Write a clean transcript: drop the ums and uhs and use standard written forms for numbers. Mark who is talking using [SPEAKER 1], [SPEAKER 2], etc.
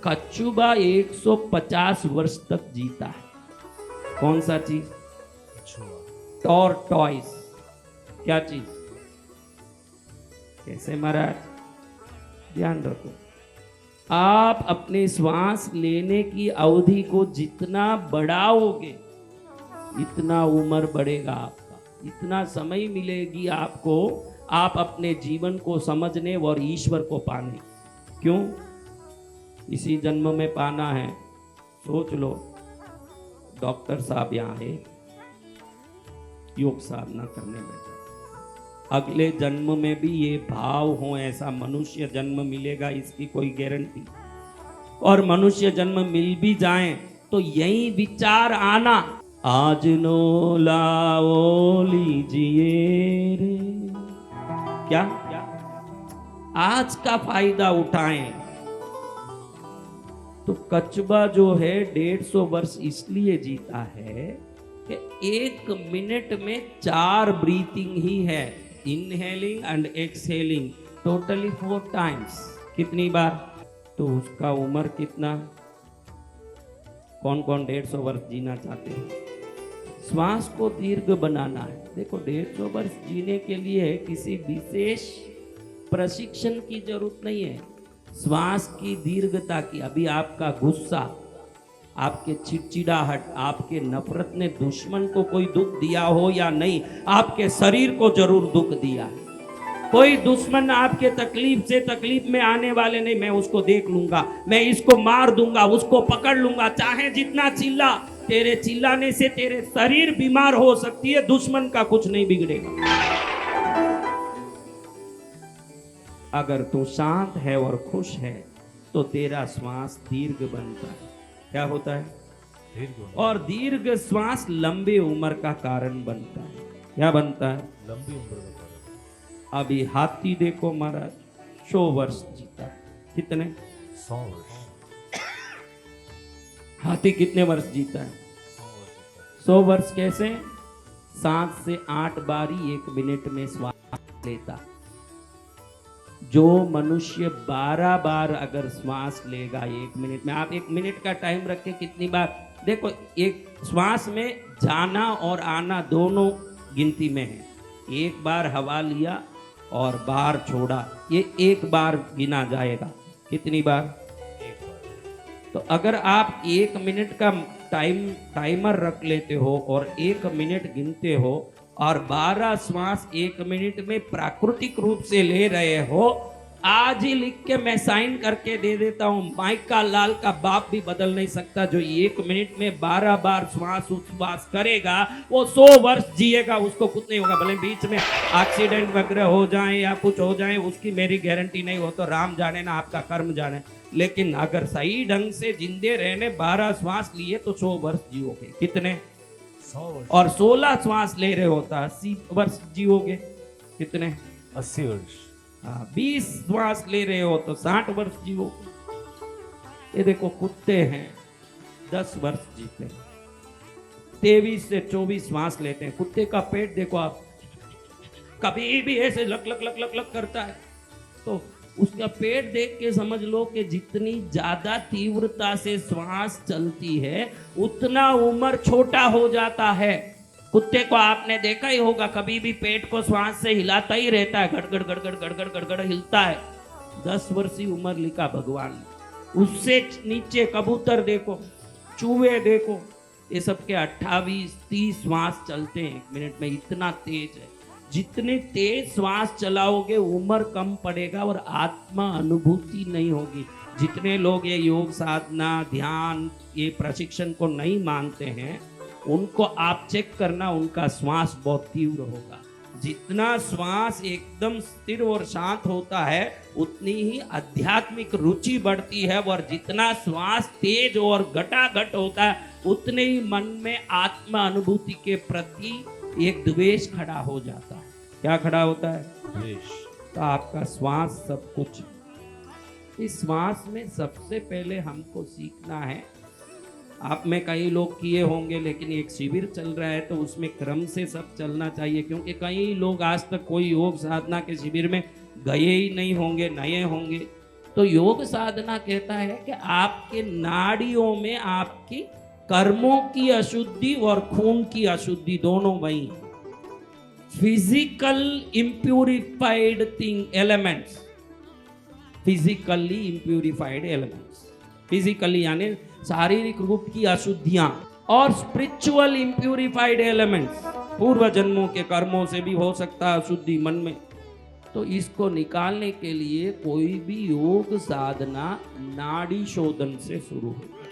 [SPEAKER 1] कछुआ 150 वर्ष तक जीता है। कौन सा चीज? टॉर्टॉइस। क्या चीज? कैसे महाराज? ध्यान रखो, आप अपने श्वास लेने की अवधि को जितना बढ़ाओगे इतना उम्र बढ़ेगा आपका, इतना समय मिलेगी आपको आप अपने जीवन को समझने और ईश्वर को पाने। क्यों? इसी जन्म में पाना है। सोच लो, डॉक्टर साहब यहाँ है, योग साधना करने बैठे, अगले जन्म में भी ये भाव हो ऐसा मनुष्य जन्म मिलेगा इसकी कोई गारंटी? और मनुष्य जन्म मिल भी जाए तो यही विचार आना, आज नो लाओ लीजिए रे, क्या आज का फायदा उठाएं। तो कछुआ जो है 150 वर्ष इसलिए जीता है कि 1 मिनट में 4 ब्रीथिंग ही है, inhaling and exhaling, totally 4 times. कितनी बार? तो उसका उम्र कितना? कौन कौन 150 वर्ष जीना चाहते हैं? श्वास को दीर्घ बनाना है। देखो, 150 वर्ष जीने के लिए किसी विशेष प्रशिक्षण की जरूरत नहीं है। श्वास की दीर्घता की, अभी आपका गुस्सा, आपके चिड़चिड़ाहट, आपके नफरत ने दुश्मन को कोई दुख दिया हो या नहीं, आपके शरीर को जरूर दुख दिया है। कोई दुश्मन आपके तकलीफ से तकलीफ में आने वाले नहीं, मैं उसको देख लूंगा, मैं इसको मार दूंगा, उसको पकड़ लूंगा, चाहे जितना चिल्ला, तेरे चिल्लाने से तेरे शरीर बीमार हो सकती है, दुश्मन का कुछ नहीं बिगड़ेगा। अगर तू शांत है और खुश है तो तेरा श्वास दीर्घ बनता है। क्या होता है? दीर्घ। और दीर्घ श्वास लंबे उम्र का कारण बनता है। क्या बनता है? लंबी उम्र का कारण। अभी हाथी देखो महाराज, 100 वर्ष जीता। कितने? 100 वर्ष। हाथी कितने वर्ष जीता है? 100 वर्ष। कैसे? 7 से 8 बारी 1 मिनट में श्वास लेता। जो मनुष्य 12 बार अगर श्वास लेगा 1 मिनट में, आप 1 मिनट का टाइम रखें कितनी बार? देखो, एक श्वास में जाना और आना दोनों गिनती में है। 1 बार हवा लिया और बाहर छोड़ा, ये 1 बार गिना जाएगा। कितनी बार? 1 बार। तो अगर आप 1 मिनट का टाइमर रख लेते हो और 1 मिनट गिनते हो और 12 श्वास 1 मिनट में प्राकृतिक रूप से ले रहे हो, आज ही लिख के मैं साइन करके दे देता हूं, माइका लाल का बाप भी बदल नहीं सकता। जो 1 मिनट में 12 बार श्वास उच्छ्वास करेगा वो 100 वर्ष जिएगा, उसको कुछ नहीं होगा। भले बीच में एक्सीडेंट वगैरह हो जाए या कुछ हो जाए, उसकी मेरी गारंटी नहीं हो, तो राम जाने ना आपका कर्म जाने। लेकिन अगर सही ढंग से जिंदे रहने 12 श्वास लिए तो 100 वर्ष जियोगे। कितने? 100 वर्ष। और 16 श्वास ले रहे होता 80 वर्ष जियोगे। कितने? 80 वर्ष। हाँ, 20 श्वास ले रहे हो तो 60 वर्ष जियोगे। ये देखो, कुत्ते हैं 10 वर्ष जीते हैं, 23 से 24 श्वास लेते हैं। कुत्ते का पेट देखो आप, कभी भी ऐसे luck luck luck luck luck करता है, तो उसका पेट देख के समझ लो कि जितनी ज्यादा तीव्रता से श्वास चलती है उतना उम्र छोटा हो जाता है। कुत्ते को आपने देखा ही होगा, कभी भी पेट को श्वास से हिलाता ही रहता है, गड़गड़ गड़गड़ गड़गड़ गड़गड़ हिलता है। 10 वर्षीय उम्र लिखा भगवान ने। उससे नीचे कबूतर देखो, चूहे देखो, ये सबके 28-30 श्वास चलते हैं 1 मिनट में, इतना तेज है। जितने तेज श्वास चलाओगे उम्र कम पड़ेगा और आत्मा अनुभूति नहीं होगी। जितने लोग ये योग साधना, ध्यान, ये प्रशिक्षण को नहीं मानते हैं, उनको आप चेक करना, उनका श्वास बहुत तीव्र होगा। जितना श्वास एकदम स्थिर और शांत होता है उतनी ही आध्यात्मिक रुचि बढ़ती है, और जितना श्वास तेज और घटाघट होता है उतने ही मन में आत्मा अनुभूति के प्रति एक द्वेष खड़ा हो जाता है। क्या खड़ा होता है? द्वेष। तो आपका श्वास सब कुछ। इस श्वास में सबसे पहले हमको सीखना है, आप में कई लोग किए होंगे, लेकिन एक शिविर चल रहा है तो उसमें क्रम से सब चलना चाहिए, क्योंकि कई लोग आज तक कोई योग साधना के शिविर में गए ही नहीं होंगे, नए होंगे। तो योग साधना कहता है कि आपके नाड़ियों में आपकी कर्मों की अशुद्धि और खून की अशुद्धि दोनों वही हैं। Physical impurified elements, physically impurified elements, physically यानी शारीरिक रूप की अशुद्धियां, और स्पिरिचुअल इम्प्यूरिफाइड एलिमेंट्स, पूर्व जन्मों के कर्मों से भी हो सकता है अशुद्धि मन में। तो इसको निकालने के लिए कोई भी योग साधना नाड़ी शोधन से शुरू हो।